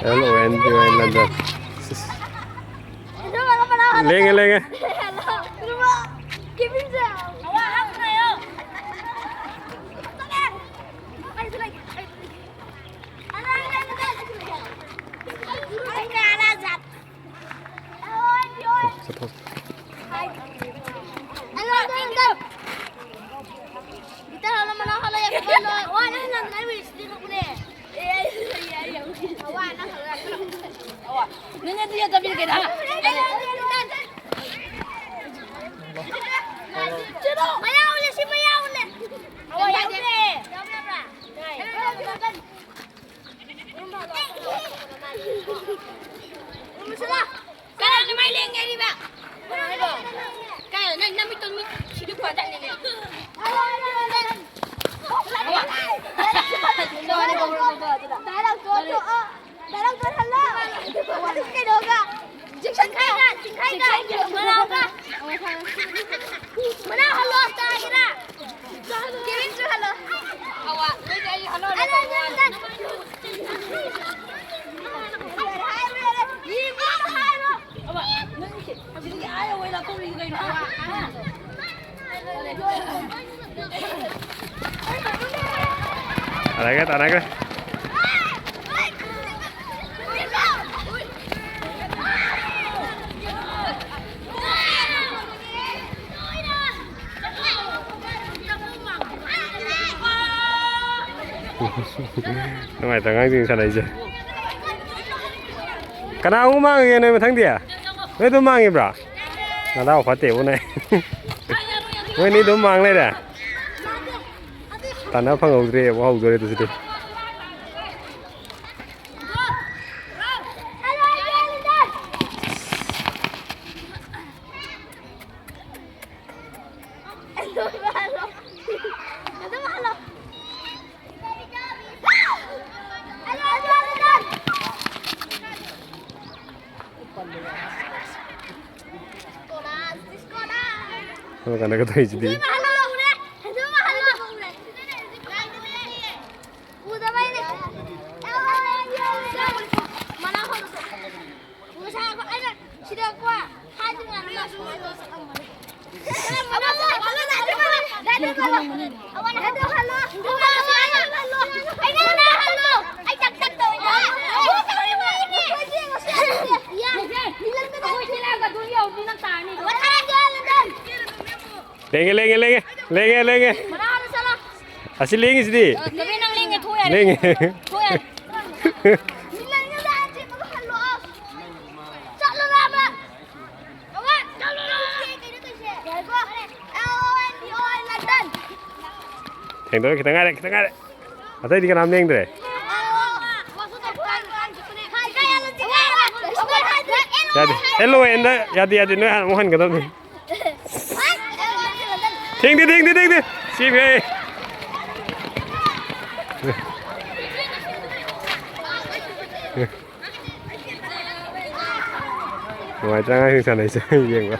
Hello and London. Lenge lenge. Nanya dia tapi kita. Maya udah si Maya udah. Awak ya udah. Musulah. Kalau ni main leng ni ba. Kalau nak nak itu hidup pada ni. Darang tu halal. Waduh ke doga. Jiksan khai ka, jiksan khai ka. Mana ka? Mana halal tak kira? Kevin tu halal. Awak, ni jadi halal. Anak. Ngoài tầng anh dừng sao này chứ? Cái nào cũng mang cái này mà thắng đi à? Mấy tôi mang gì bả? Là tao phải tiểu này. Mấy ní tôi mang đây nè. Tao nó phăng hậu rồi, bỏ hậu rồi tôi sẽ đi. Karena kata jadi. Lenge. Asyik lenge sini. Tapi nang lenge tu ya. Lenge. Yang tu kita ngare. Atau di kanam leng tu. Jadi, hello enda. Jadi ni mohon kata ni. Ting di. Sip hey. Ngoài trang ai sang này chơi gì vậy?